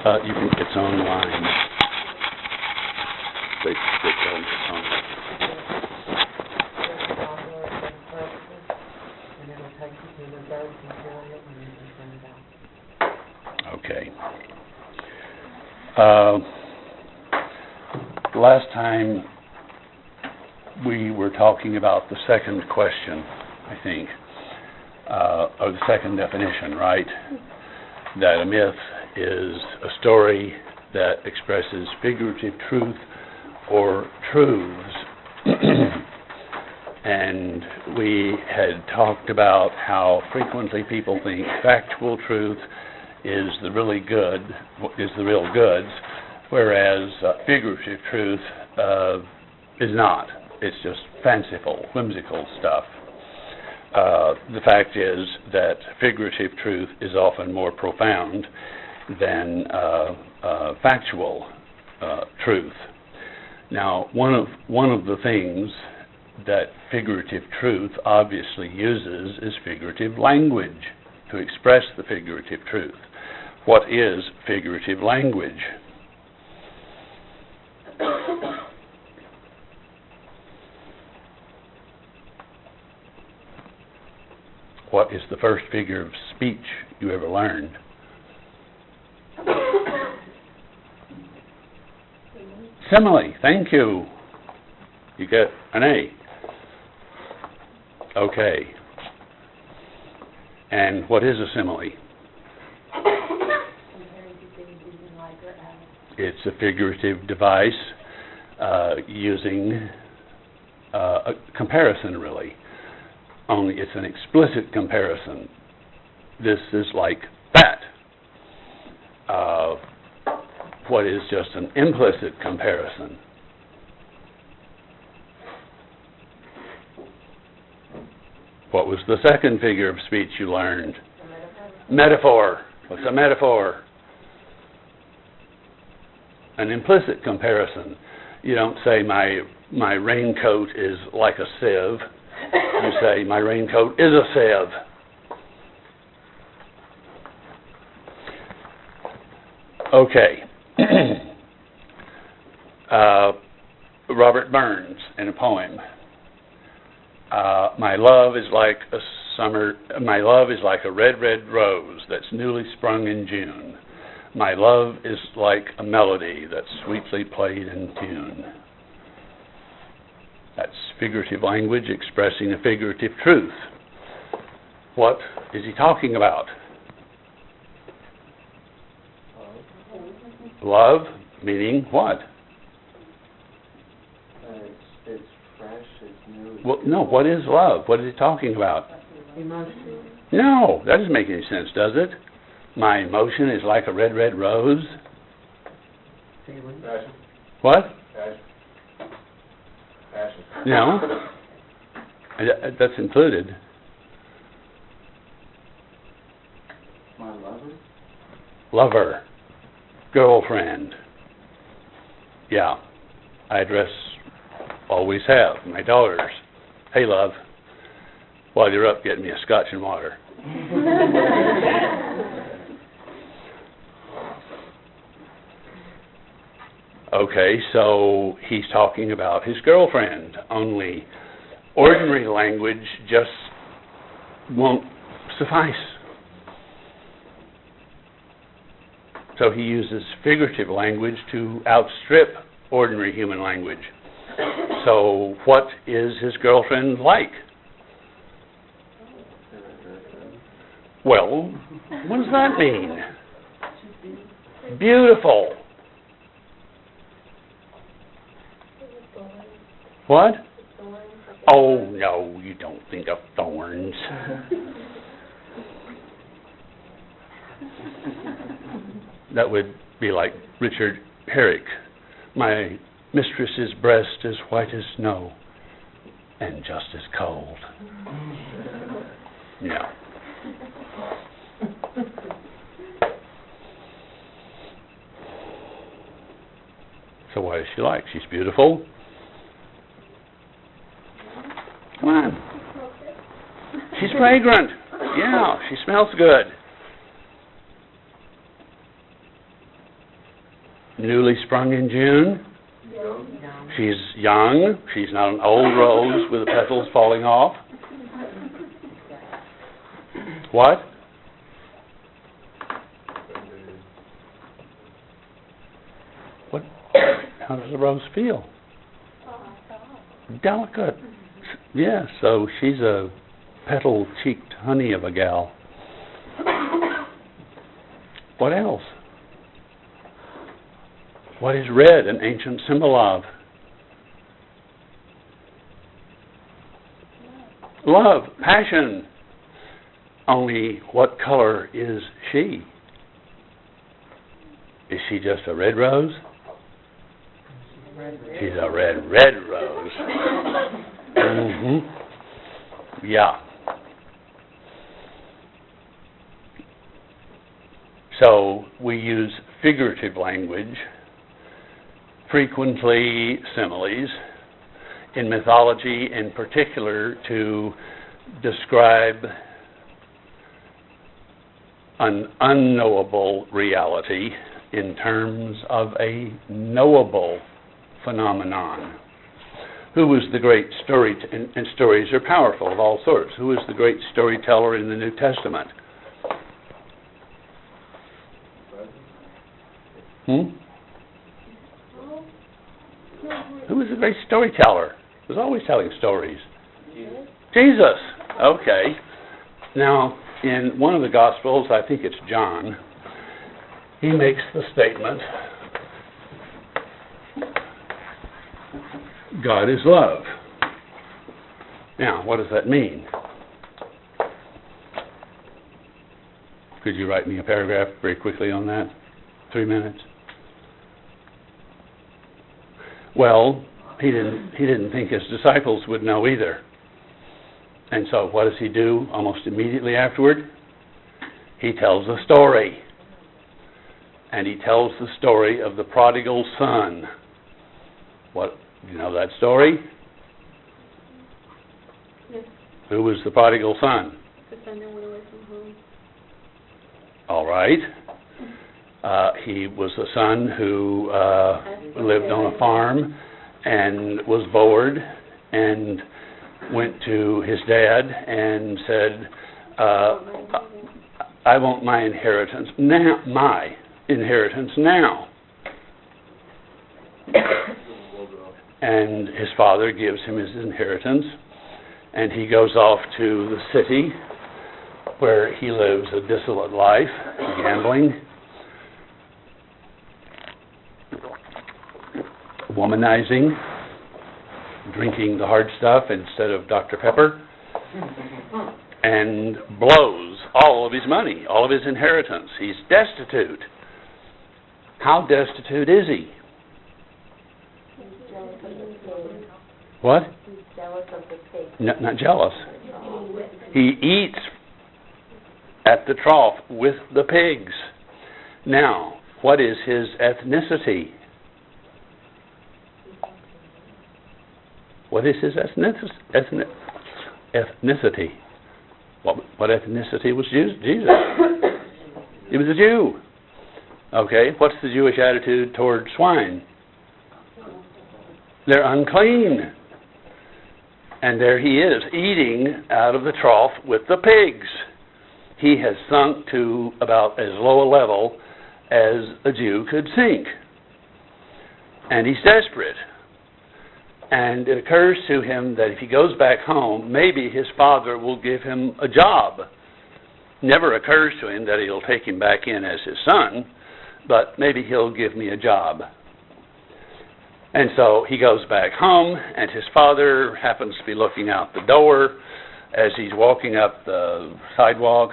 You can, it's online. It's online. Okay. Last time we were talking about the second question, I think, or the second definition, right? That a myth is a story that expresses figurative truth or truths. And we had talked about how frequently people think factual truth is the really good, is the real goods, whereas figurative truth is not. It's just fanciful, whimsical stuff. The fact is that figurative truth is often more profound than factual truth. Now, one of the things that figurative truth obviously uses is figurative language to express the figurative truth. What is figurative language? What is the first figure of speech you ever learned? Simile. Thank you. You get an A. Okay. And what is a simile? It's a figurative device using a comparison, really. Only it's an explicit comparison. This is like that. What is just an implicit comparison? What was the second figure of speech you learned? Metaphor. What's a metaphor? An implicit comparison. You don't say my raincoat is like a sieve. You say my raincoat is a sieve. Okay. Robert Burns in a poem. My love is like a red, red rose that's newly sprung in June. My love is like a melody that's sweetly played in tune. That's figurative language expressing a figurative truth. What is he talking about? Love, meaning what? It's fresh, it's new. Well, no, what is love? What is he talking about? Emotion. No, that doesn't make any sense, does it? My emotion is like a red, red rose. Feeling. Passion. What? Passion. Passion. No. That's included. My lover? Lover. Girlfriend. Yeah. I always have, my daughters. Hey, love. While you're up, get me a scotch and water. Okay, so he's talking about his girlfriend, only ordinary language just won't suffice. So he uses figurative language to outstrip ordinary human language. So what is his girlfriend like? Well, what does that mean? Beautiful. What? Oh, no, you don't think of thorns. That would be like Richard Herrick. My mistress's breast is white as snow and just as cold. No. So what is she like? She's beautiful. Come on. She's fragrant. Yeah, she smells good. newly sprung in June. Young. She's young. She's not an old rose with the petals falling off. What? What? How does a rose feel? Delicate. Yeah, so she's a petal-cheeked honey of a gal. What else? What is red an ancient symbol of? Love, passion. Only what color is she? Is she just a red rose? She's a red rose. Mm-hmm. Yeah. So we use figurative language, frequently similes, in mythology in particular to describe an unknowable reality in terms of a knowable phenomenon. Who was the great story, and stories are powerful of all sorts. Who was the great storyteller in the New Testament? Who was the great storyteller? He was always telling stories. Jesus. Okay. Now, in one of the Gospels, I think it's John, he makes the statement, God is love. Now, what does that mean? Could you write me a paragraph very quickly on that? 3 minutes? Well, he didn't think his disciples would know either. And so what does he do almost immediately afterward? He tells a story. And he tells the story of the prodigal son. What, you know that story? Yes. Who was the prodigal son? The son that went away from home. All right. He was a son who lived on a farm and was bored and went to his dad and said, I want my inheritance now. And his father gives him his inheritance, and he goes off to the city where he lives a dissolute life, gambling, womanizing, drinking the hard stuff instead of Dr. Pepper, and blows all of his money, all of his inheritance. He's destitute. How destitute is he? What? He's jealous of the pig. Not jealous. He eats at the trough with the pigs. Now, what is his ethnicity? What is his ethnicity? What ethnicity was Jesus? He was a Jew. Okay, what's the Jewish attitude toward swine? They're unclean. And there he is, eating out of the trough with the pigs. He has sunk to about as low a level as a Jew could sink. And he's desperate. And it occurs to him that if he goes back home, maybe his father will give him a job. Never occurs to him that he'll take him back in as his son, but maybe he'll give me a job. And so he goes back home, and his father happens to be looking out the door as he's walking up the sidewalk,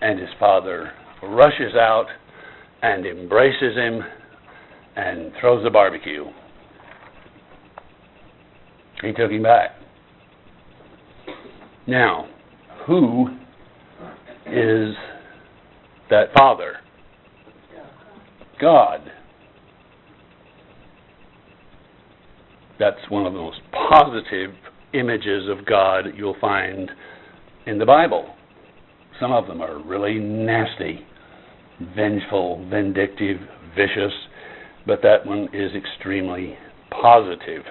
and his father rushes out and embraces him and throws a barbecue. He took him back. Now, who is that father? God. That's one of the most positive images of God you'll find in the Bible. Some of them are really nasty, vengeful, vindictive, vicious. but that one is extremely positive.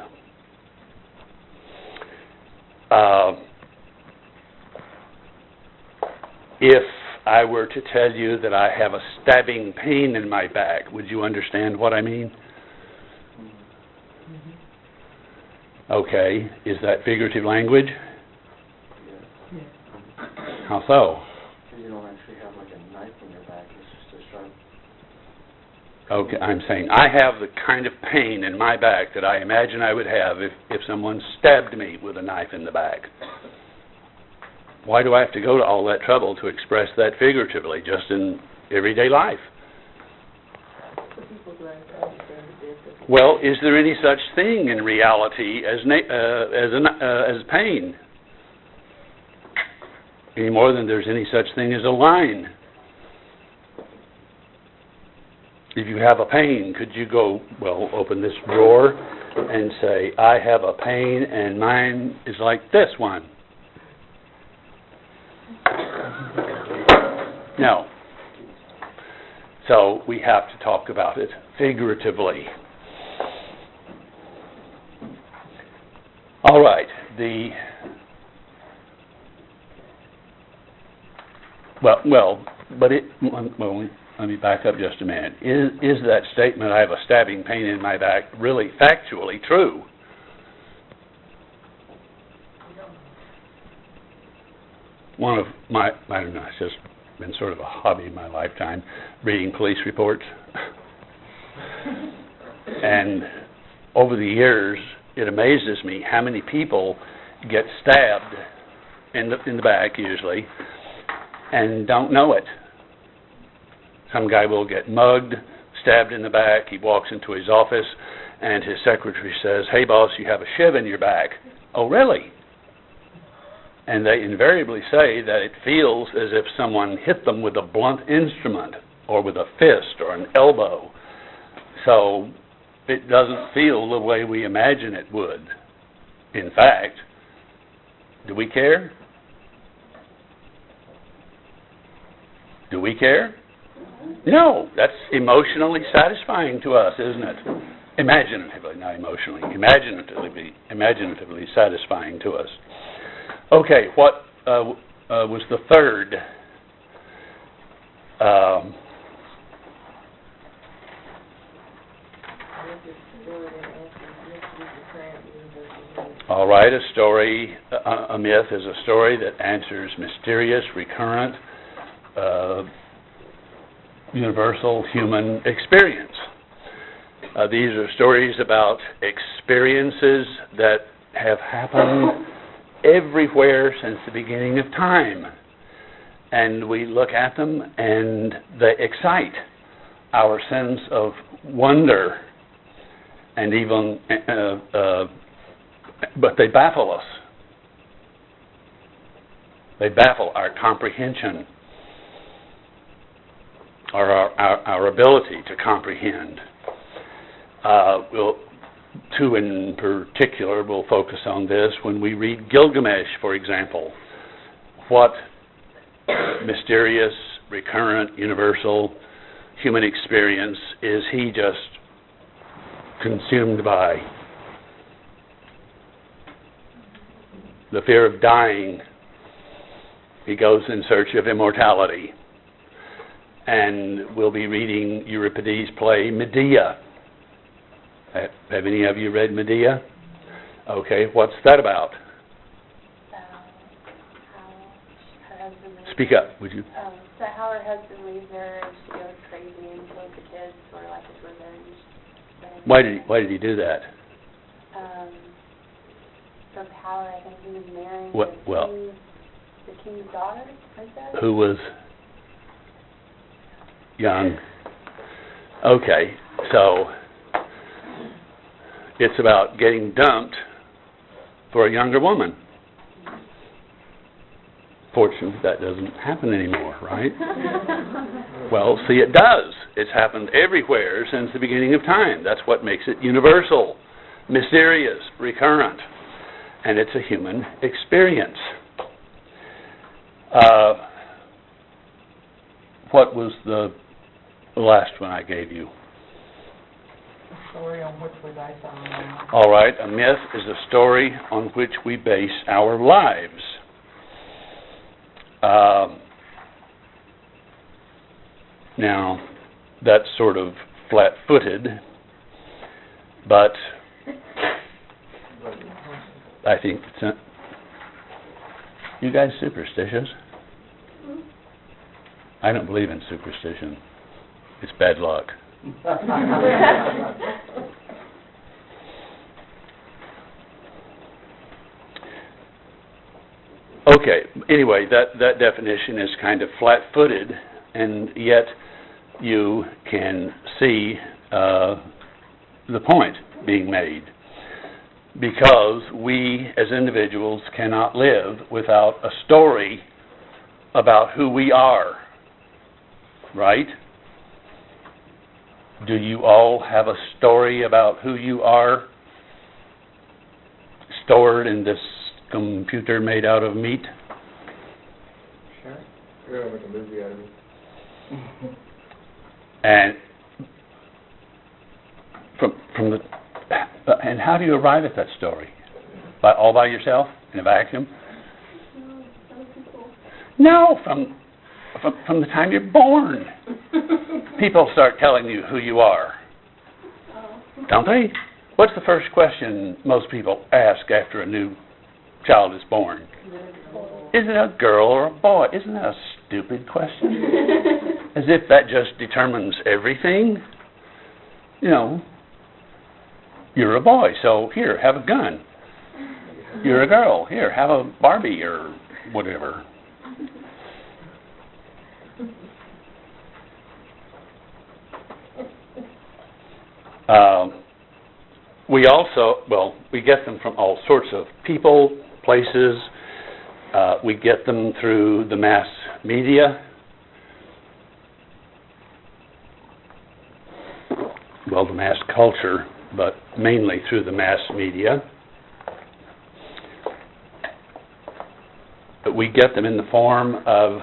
If I were to tell you that I have a stabbing pain in my back, would you understand what I mean? Okay, is that figurative language? Yeah. How so? You don't actually have like a knife in your back, it's just a sharp. Okay, I'm saying I have the kind of pain in my back that I imagine I would have if someone stabbed me with a knife in the back. Why do I have to go to all that trouble to express that figuratively, just in everyday life? Well, is there any such thing in reality as pain? Any more than there's any such thing as a line. If you have a pain, could you go, well, open this drawer and say, I have a pain and mine is like this one? No. So we have to talk about it figuratively. All right. Let me back up just a minute. Is that statement, I have a stabbing pain in my back, really factually true? One of my, I don't know, it's just been sort of a hobby in my lifetime, reading police reports. And over the years, it amazes me how many people get stabbed in the back, usually, and don't know it. Some guy will get mugged, stabbed in the back, he walks into his office, and his secretary says, hey boss, you have a shiv in your back. Oh really? And they invariably say that it feels as if someone hit them with a blunt instrument, or with a fist, or an elbow. So it doesn't feel the way we imagine it would. In fact, do we care? Do we care? No, that's emotionally satisfying to us, isn't it? Imaginatively, not emotionally. Imaginatively satisfying to us. Okay, what was the third? All right, a story, a myth is a story that answers mysterious, recurrent, universal human experience. These are stories about experiences that have happened everywhere since the beginning of time. And we look at them and they excite our sense of wonder and even, but they baffle us. They baffle our comprehension, or our ability to comprehend. Two in particular will focus on this. When we read Gilgamesh, for example, what mysterious, recurrent, universal human experience is he just consumed by? The fear of dying. He goes in search of immortality. And we'll be reading Euripides' play Medea. Have any of you read Medea? Okay, what's that about? How her husband leaves. Speak up, would you? So how her husband leaves her and she goes crazy and kills the kids for like his revenge. Why did he do that? For power, I think he was marrying the king's daughter, princess. Who was young. Okay, so it's about getting dumped for a younger woman. Fortunately, that doesn't happen anymore, right? Well, see, it does. It's happened everywhere since the beginning of time. That's what makes it universal, mysterious, recurrent, and it's a human experience. What was the last one I gave you? story on which we base our lives. All right, a myth is a story on which we base our lives. Now, that's sort of flat-footed, but I think it's you guys superstitious? I don't believe in superstition. It's bad luck. Okay, anyway, that definition is kind of flat-footed, and yet you can see the point being made. Because we, as individuals, cannot live without a story about who we are. Right? Do you all have a story about who you are stored in this computer made out of meat? Sure. We're gonna make a movie out of it. And from the and how do you arrive at that story? All by yourself in a vacuum? No, from the time you're born. People start telling you who you are. Don't they? What's the first question most people ask after a new child is born? Is it a girl or a boy? Isn't that a stupid question? As if that just determines everything. You know, you're a boy, so here, have a gun. You're a girl, here, have a Barbie or whatever. We also, we get them from all sorts of people, places. We get them through the mass media. Well, the mass culture, but mainly through the mass media. But we get them in the form of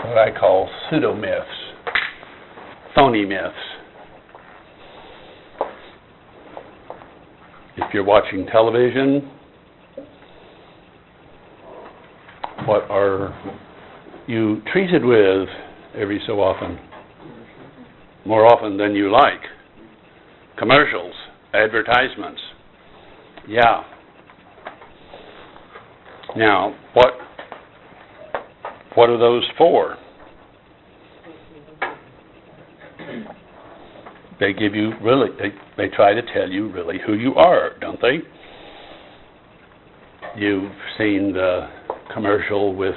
what I call pseudo-myths, phony myths. If you're watching television, what are you treated with every so often? More often than you like. Commercials, advertisements. Yeah. Now, what are those for? They give you they try to tell you really who you are, don't they? You've seen the commercial with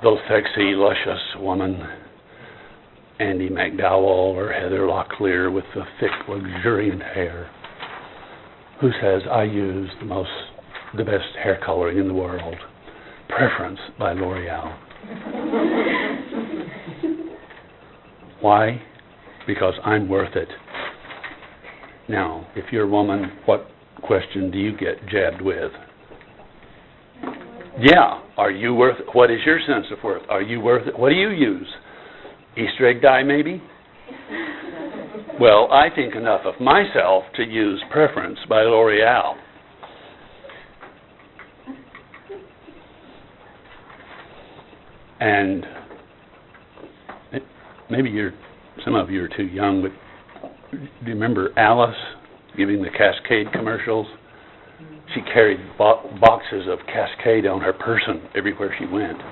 the sexy, luscious woman, Andie MacDowell or Heather Locklear with the thick, luxuriant hair, who says, I use the best hair coloring in the world, Preference by L'Oreal. Why? Because I'm worth it. Now, if you're a woman, what question do you get jabbed with? Yeah, are you worth it? What is your sense of worth? Are you worth it? What do you use? Easter egg dye, maybe? Well, I think enough of myself to use Preference by L'Oreal. And maybe some of you are too young, but do you remember Alice giving the Cascade commercials? She carried boxes of Cascade on her person everywhere she went.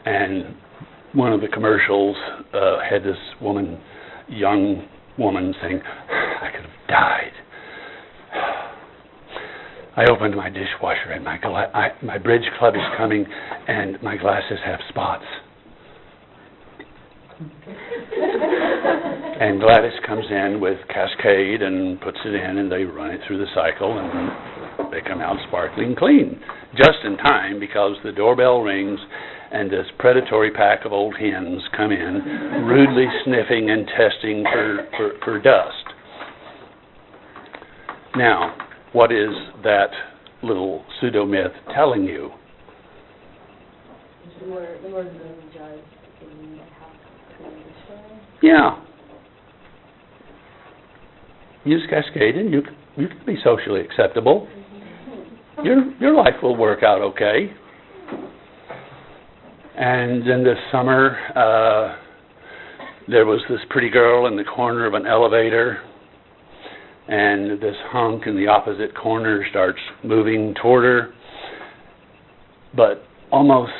And one of the commercials had this young woman saying, I could have died. I opened my dishwasher and my bridge club is coming and my glasses have spots. And Gladys comes in with Cascade and puts it in, and they run it through the cycle, and they come out sparkling clean. Just in time, because the doorbell rings, and this predatory pack of old hens come in, rudely sniffing and testing for dust. Now, what is that little pseudo-myth telling you? The word judge in half. Yeah. Use cascading. You can be socially acceptable. Your life will work out okay. And in this summer, there was this pretty girl in the corner of an elevator, and this hunk in the opposite corner starts moving toward her. But almost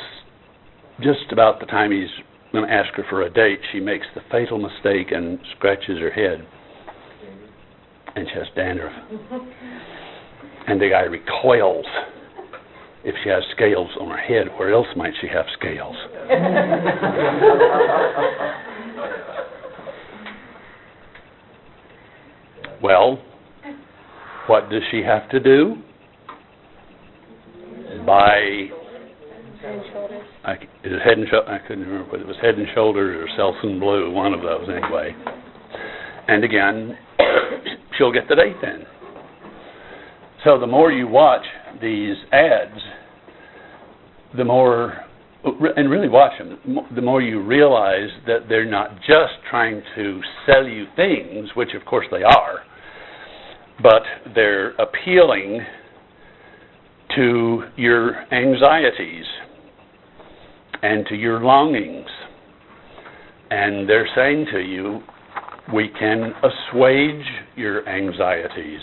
just about the time he's going to ask her for a date, she makes the fatal mistake and scratches her head. And she has dandruff. And the guy recoils. If she has scales on her head, where else might she have scales? Well, what does she have to do? Buy... Is it Head and Shoulders? I couldn't remember whether it was Head and Shoulders or Selsun Blue, one of those anyway. And again, she'll get the date then. So the more you watch these ads, the more, and really watch them, the more you realize that they're not just trying to sell you things, which of course they are, but they're appealing to your anxieties and to your longings. And they're saying to you, we can assuage your anxieties.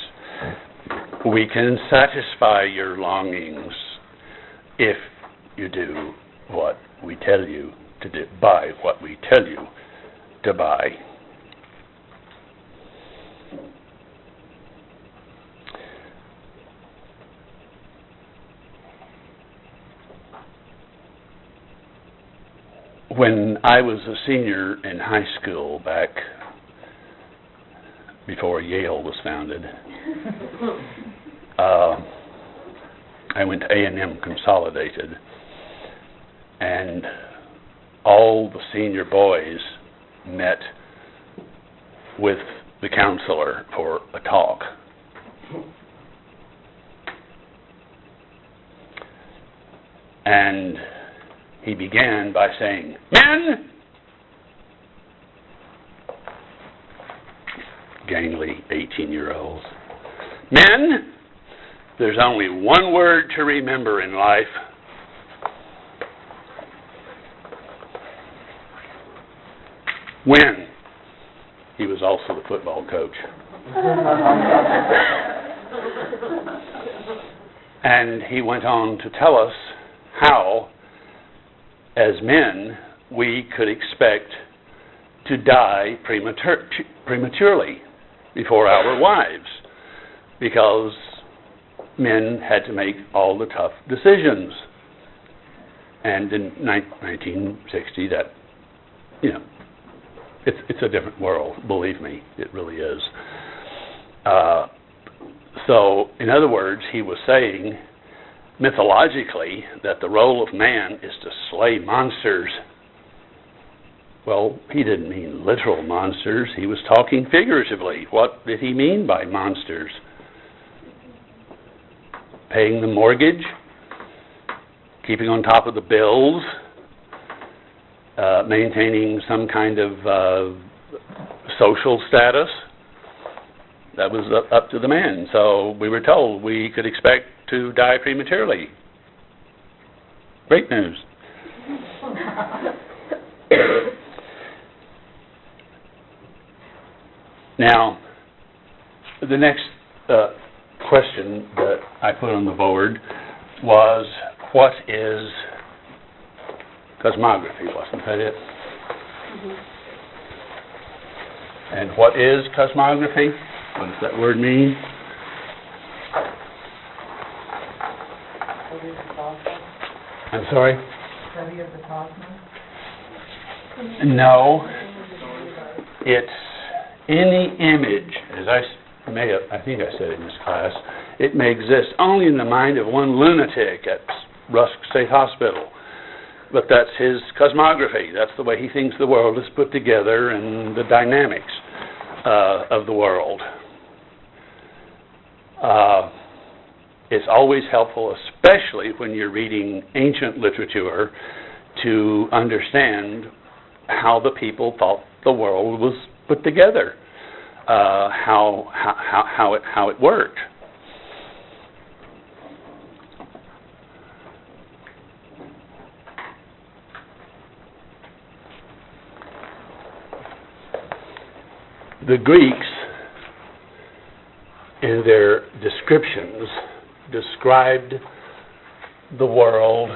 We can satisfy your longings if you do what we tell you to do, buy what we tell you to buy. When I was a senior in high school back before Yale was founded, I went to A&M Consolidated, and all the senior boys met with the counselor for a talk. And he began by saying, "Men!" Gangly 18-year-olds. "Men, there's only one word to remember in life. Win." He was also the football coach. And he went on to tell us how, as men, we could expect to die prematurely before our wives, because men had to make all the tough decisions. And in 1960, that, it's a different world, believe me, it really is. So, in other words, he was saying, mythologically, that the role of man is to slay monsters. Well, he didn't mean literal monsters. He was talking figuratively. What did he mean by monsters? Paying the mortgage, keeping on top of the bills, maintaining some kind of social status. That was up to the man. So we were told we could expect to die prematurely. Great news. Now, the next question that I put on the board was, what is cosmography? Wasn't that it? Mm-hmm. And what is cosmography? What does that word mean? I'm sorry? Study of the cosmos? No. It's any image, as I think I said it in this class, it may exist only in the mind of one lunatic at Rusk State Hospital. But that's his cosmography. That's the way he thinks the world is put together and the dynamics of the world. It's always helpful, especially when you're reading ancient literature, to understand how the people thought the world was put together, how it worked. The Greeks, in their descriptions, described the world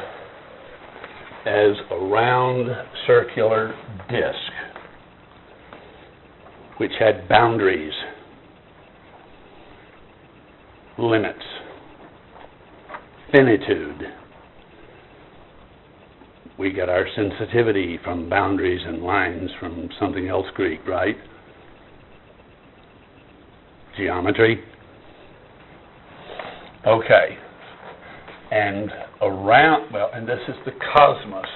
as a round circular disc which had boundaries, limits, finitude. We get our sensitivity from boundaries and lines from something else Greek, right? Geometry. Okay. And around, well, and this is the cosmos.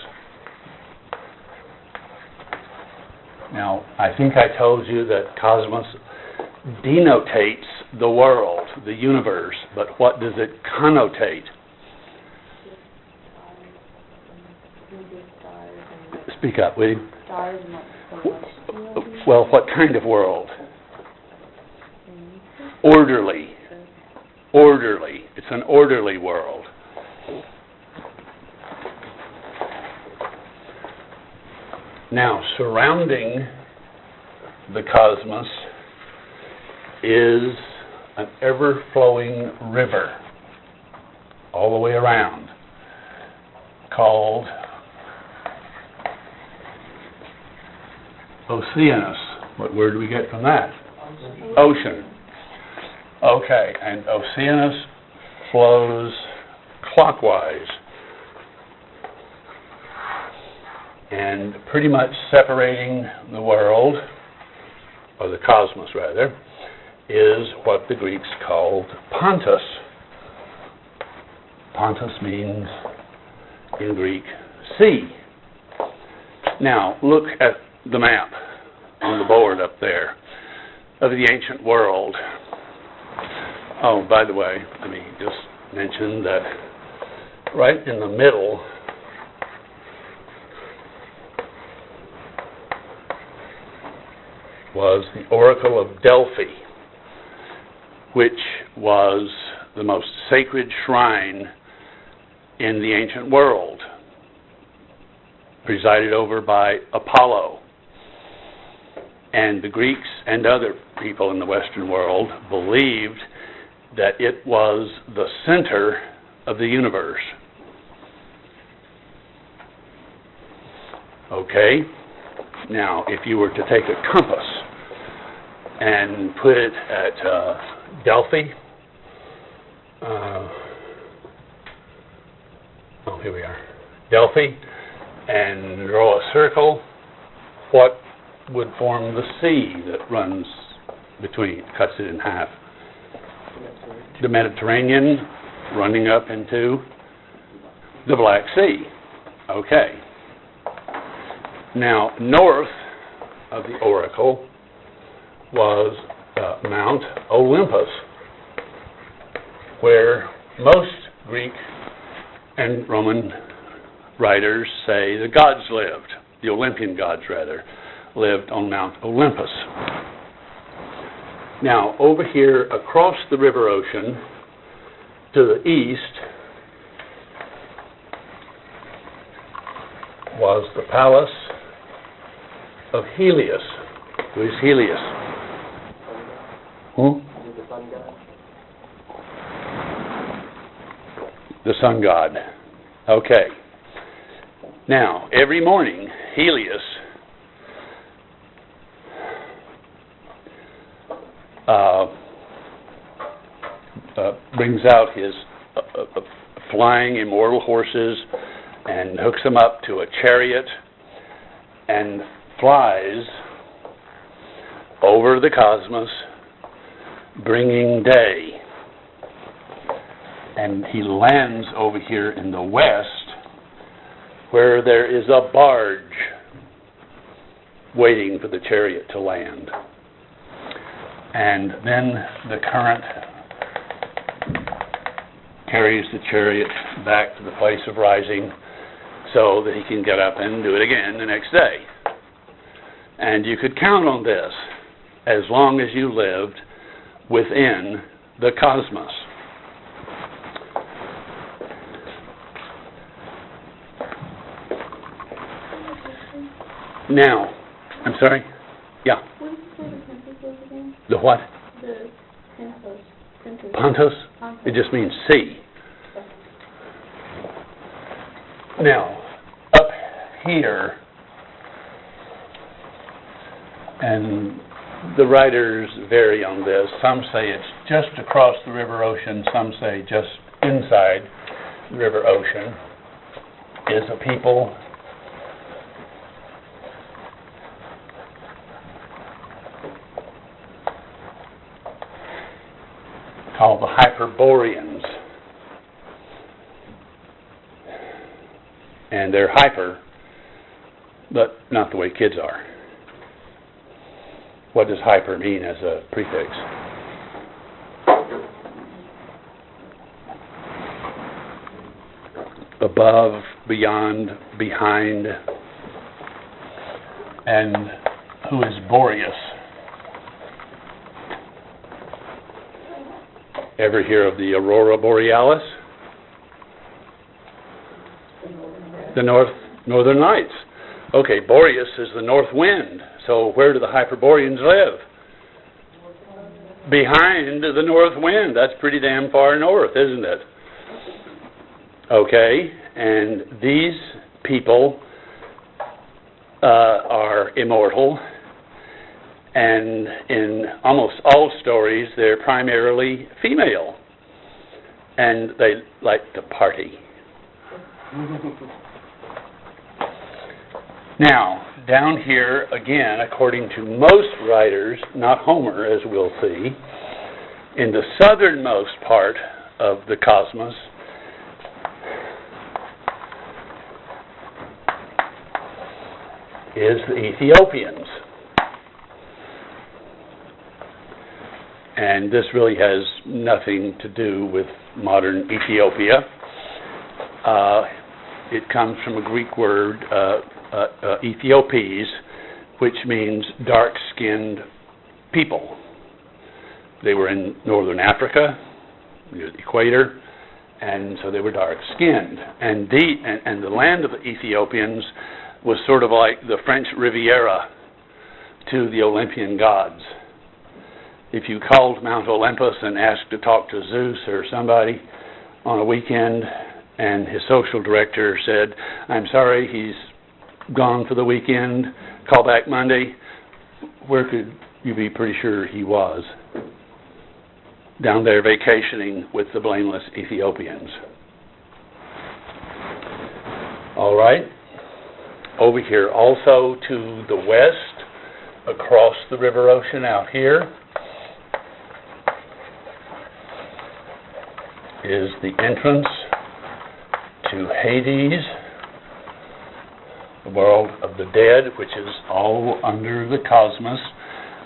Now, I think I told you that cosmos denotates the world, the universe, but what does it connotate? Speak up, will you? Stars, not so much. Well, what kind of world? Orderly. Orderly. It's an orderly world. Now, surrounding the cosmos is an ever-flowing river all the way around called Oceanus. What word do we get from that? Ocean. Okay, and Oceanus flows clockwise and pretty much separating the world, or the cosmos rather, is what the Greeks called Pontus. Pontus means, in Greek, sea. Now, look at the map on the board up there of the ancient world. Oh, by the way, let me just mention that right in the middle was the Oracle of Delphi, which was the most sacred shrine in the ancient world, presided over by Apollo. And the Greeks and other people in the Western world believed that it was the center of the universe. Okay? Now, if you were to take a compass and put it at Delphi, here we are, Delphi, and draw a circle, what would form the sea that runs between, cuts it in half? The Mediterranean running up into the Black Sea. Okay. Now, north of the oracle was Mount Olympus, where most Greek and Roman writers say the gods lived, the Olympian gods rather, lived on Mount Olympus. Now, over here across the river ocean to the east was the palace of Helios. Who is Helios? The sun god? The sun god. Okay. Now, every morning, Helios brings out his flying immortal horses and hooks them up to a chariot and flies over the cosmos, bringing day. And he lands over here in the west, where there is a barge waiting for the chariot to land. And then the current carries the chariot back to the place of rising, so that he can get up and do it again the next day. And you could count on this as long as you lived within the cosmos. Now, I'm sorry? Yeah. What did you say the census was again? The what? The census. Pontus? It just means sea. Now, up here, and the writers vary on this. Some say it's just across the river ocean. Some say just inside the river ocean is a people called the Hyperboreans. And they're hyper, but not the way kids are. What does hyper mean as a prefix? Above, beyond, behind. And who is Boreas? Ever hear of the Aurora Borealis? The northern lights. Okay, Boreas is the north wind. So where do the Hyperboreans live? Behind the north wind. That's pretty damn far north, isn't it? Okay, and these people are immortal, and in almost all stories they're primarily female, and they like to party. Now, down here, again, according to most writers, not Homer, as we'll see, in the southernmost part of the cosmos, is the Ethiopians. And this really has nothing to do with modern Ethiopia. It comes from a Greek word, Ethiopes, which means dark-skinned people. They were in northern Africa, near the equator, and so they were dark-skinned. And the land of the Ethiopians was sort of like the French Riviera to the Olympian gods. If you called Mount Olympus and asked to talk to Zeus or somebody on a weekend, and his social director said, "I'm sorry, he's gone for the weekend, call back Monday," where could you be pretty sure he was? Down there vacationing with the blameless Ethiopians. All right. Over here also to the west, across the river ocean out here, is the entrance to Hades, the world of the dead, which is all under the cosmos,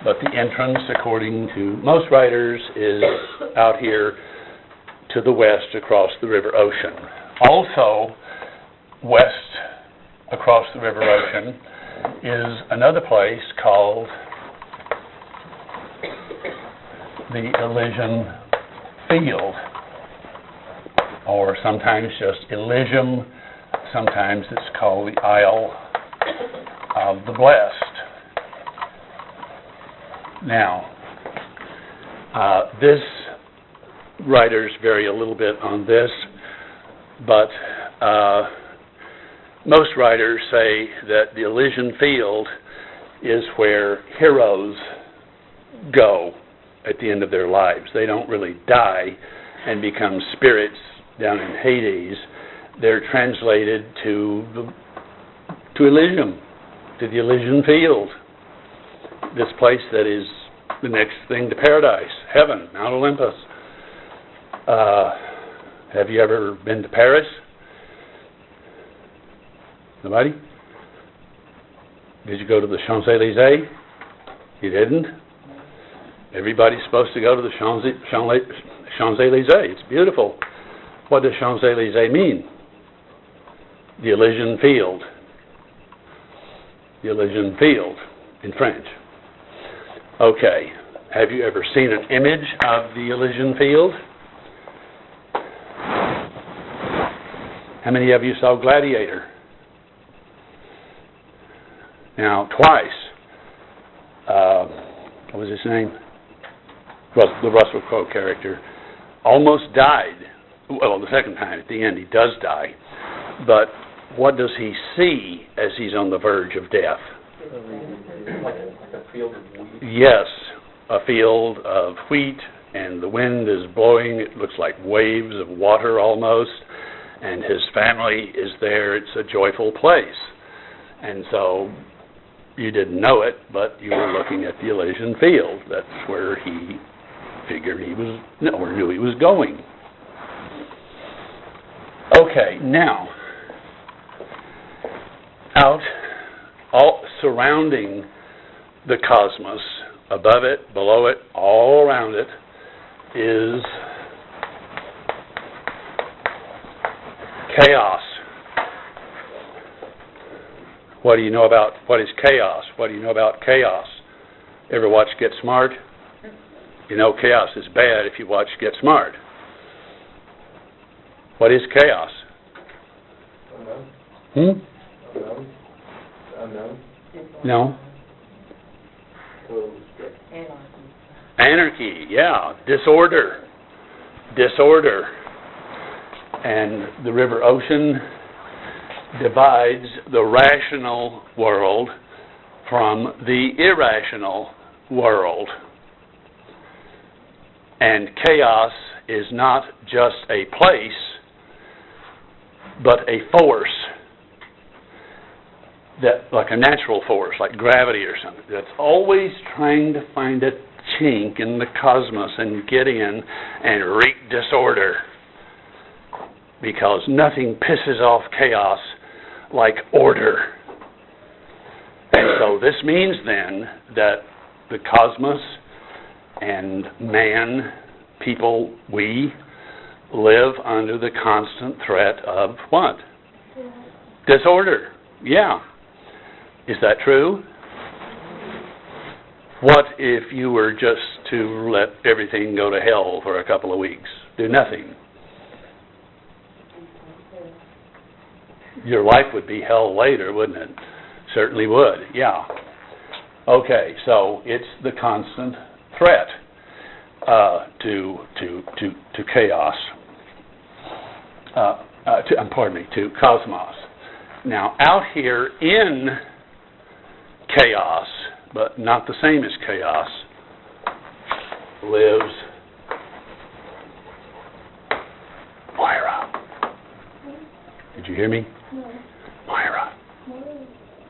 but the entrance, according to most writers, is out here to the west across the river ocean. Also, west across the river ocean is another place called the Elysian Field, or sometimes just Elysium. Sometimes it's called the Isle of the Blessed. Now, this writers vary a little bit on this, but most writers say that the Elysian Field is where heroes go at the end of their lives. They don't really die and become spirits down in Hades. They're translated to Elysium, to the Elysian Field, this place that is the next thing to paradise, heaven, Mount Olympus. Have you ever been to Paris? Nobody? Did you go to the Champs-Élysées? You didn't? Everybody's supposed to go to the Champs-Élysées. It's beautiful. What does Champs-Élysées mean? The Elysian Field. The Elysian Field in French. Okay. Have you ever seen an image of the Elysian Field? How many of you saw Gladiator? Now, twice. What was his name? The Russell Crowe character almost died. Well, the second time, at the end, he does die. But what does he see as he's on the verge of death? Like a field of wheat. Yes, a field of wheat, and the wind is blowing. It looks like waves of water almost, and his family is there. It's a joyful place. And so you didn't know it, but you were looking at the Elysian Field. That's where he figured he was, or knew he was going. Okay, now, out, all surrounding the cosmos, above it, below it, all around it, is chaos. What do you know about, what is chaos? What do you know about chaos? Ever watch Get Smart? You know chaos is bad if you watch Get Smart. What is chaos? Unknown. Hmm? Unknown. Unknown. No? Anarchy, yeah. Disorder. Disorder. And the river ocean divides the rational world from the irrational world. And chaos is not just a place, but a force, that, like a natural force, like gravity or something, that's always trying to find a chink in the cosmos and get in and wreak disorder. Because nothing pisses off chaos like order. And so this means then that the cosmos and man, people, we, live under the constant threat of what? Disorder. Yeah. Is that true? What if you were just to let everything go to hell for a couple of weeks? Do nothing. Your life would be hell later, wouldn't it? Certainly would, yeah. Okay, so it's the constant threat to chaos. To cosmos. Now, out here in chaos, but not the same as chaos, lives Moira. Did you hear me? No. Moira. No.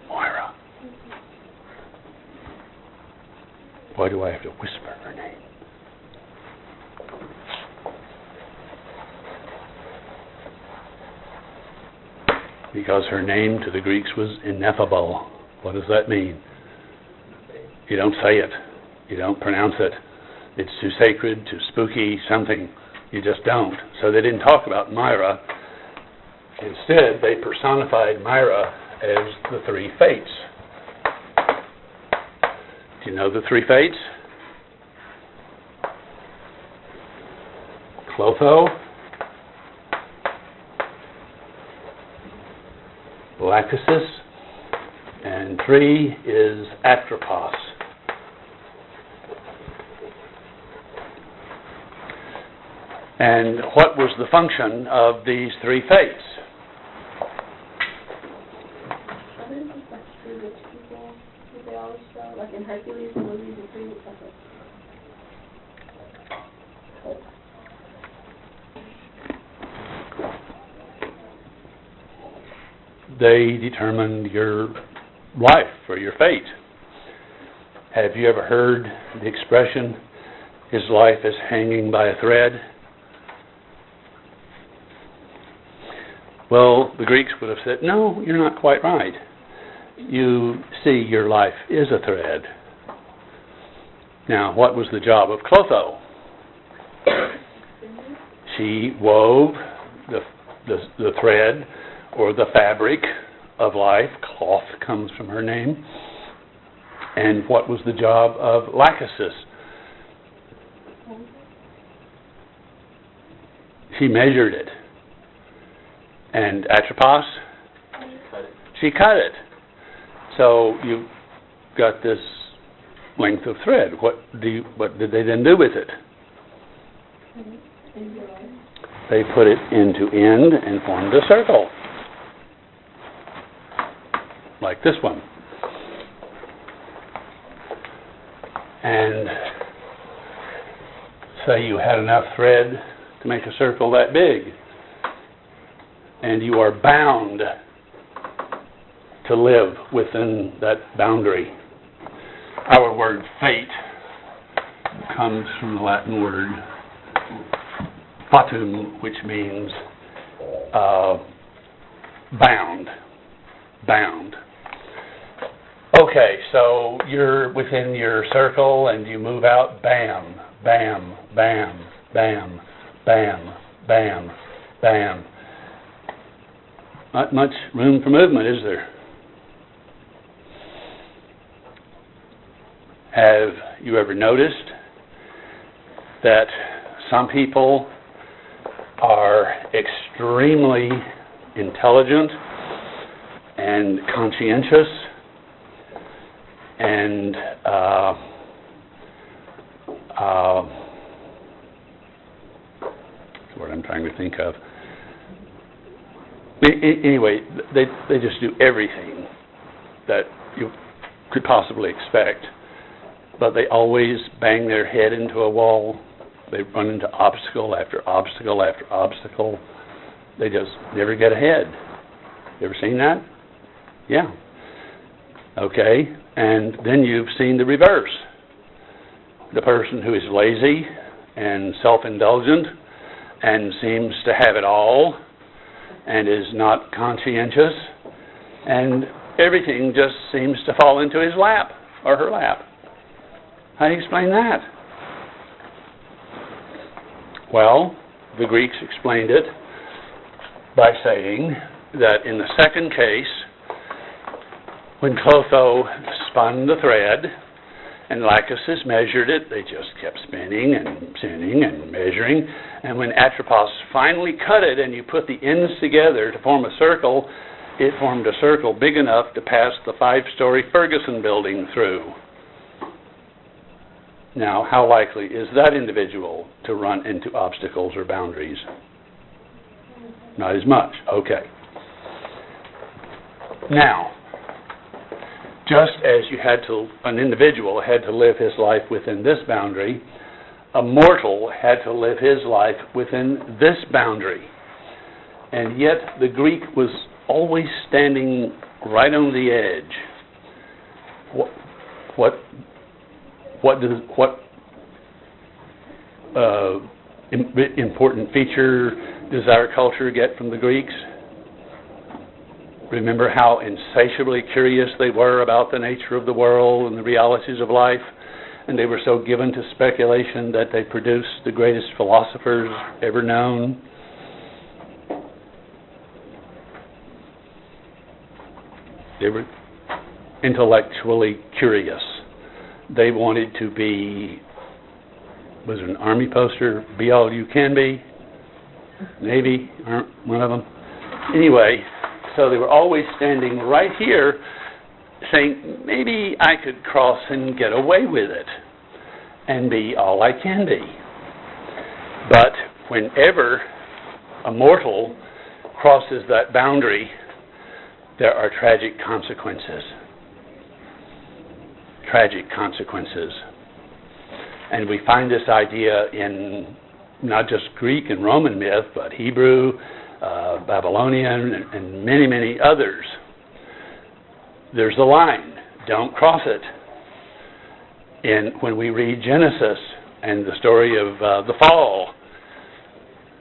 Moira. Why do I have to whisper her name? Because her name to the Greeks was ineffable. What does that mean? You don't say it. You don't pronounce it. It's too sacred, too spooky, something. You just don't. So they didn't talk about Myra. Instead, they personified Myra as the three fates. Do you know the three fates? Clotho, Lachesis, and three is Atropos. And what was the function of these three fates? I didn't think that's true rich people that they always show, like in Hercules, the movies, the three, They determined your life or your fate. Have you ever heard the expression, his life is hanging by a thread? Well, the Greeks would have said, no, you're not quite right. You see, your life is a thread. Now, what was the job of Clotho? She wove the thread or the fabric of life. Cloth comes from her name. And what was the job of Lachesis? She measured it. And Atropos? She cut it. So you've got this length of thread. What did they then do with it? They put it end to end and formed a circle. Like this one. And say you had enough thread to make a circle that big. And you are bound to live within that boundary. Our word fate comes from the Latin word fatum, which means bound. Bound. Okay, so you're within your circle and you move out, bam, bam, bam, bam, bam, bam, bam. Not much room for movement, is there? Have you ever noticed that some people are extremely intelligent and conscientious and that's what I'm trying to think of. Anyway, they just do everything that you could possibly expect, but they always bang their head into a wall. They run into obstacle after obstacle after obstacle. They just never get ahead. You ever seen that? Yeah. Okay, and then you've seen the reverse. The person who is lazy and self-indulgent and seems to have it all and is not conscientious, and everything just seems to fall into his lap or her lap. How do you explain that? Well, the Greeks explained it by saying that in the second case, when Clotho spun the thread and Lachesis measured it, they just kept spinning and spinning and measuring. And when Atropos finally cut it and you put the ends together to form a circle, it formed a circle big enough to pass the 5-story Ferguson building through. Now, how likely is that individual to run into obstacles or boundaries? Not as much. Okay. Now, just as an individual had to live his life within this boundary, a mortal had to live his life within this boundary. And yet the Greek was always standing right on the edge. What important feature does our culture get from the Greeks? Remember how insatiably curious they were about the nature of the world and the realities of life, and they were so given to speculation that they produced the greatest philosophers ever known. They were intellectually curious. They wanted to be, was it an army poster? Be all you can be? Navy, one of them. Anyway, so they were always standing right here saying, maybe I could cross and get away with it and be all I can be. But whenever a mortal crosses that boundary, there are tragic consequences. Tragic consequences. And we find this idea in not just Greek and Roman myth, but Hebrew, Babylonian, and many, many others. There's the line, don't cross it. And when we read Genesis and the story of the fall,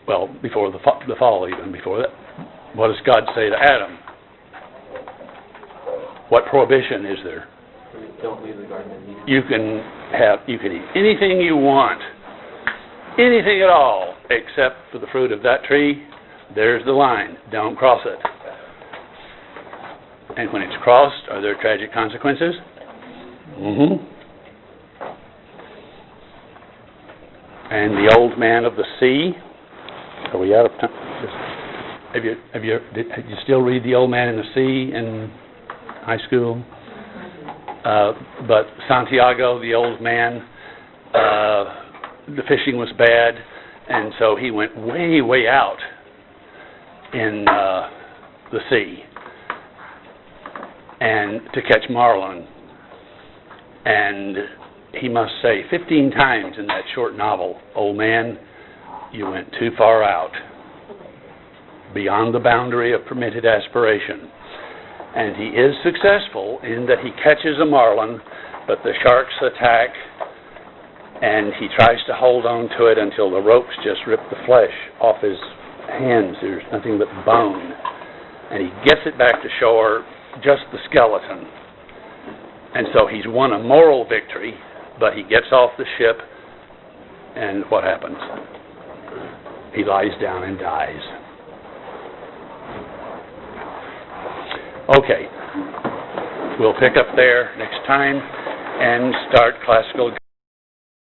well, before the fall, even before that, what does God say to Adam? What prohibition is there? Don't leave the Garden of Eden. You can eat anything you want, anything at all, except for the fruit of that tree. There's the line. Don't cross it. And when it's crossed, are there tragic consequences? Mm-hmm. And the old man of the sea. Are we out of time? Did you still read The Old Man in the Sea in high school? But Santiago, the old man, the fishing was bad, and so he went way, way out in the sea and to catch marlin. And he must say 15 times in that short novel, "Old man, you went too far out, beyond the boundary of permitted aspiration." And he is successful in that he catches a marlin, but the sharks attack, and he tries to hold on to it until the ropes just rip the flesh off his hands. There's nothing but bone. And he gets it back to shore, just the skeleton. And so he's won a moral victory, but he gets off the ship, and what happens? He lies down and dies. Okay, we'll pick up there next time and start classical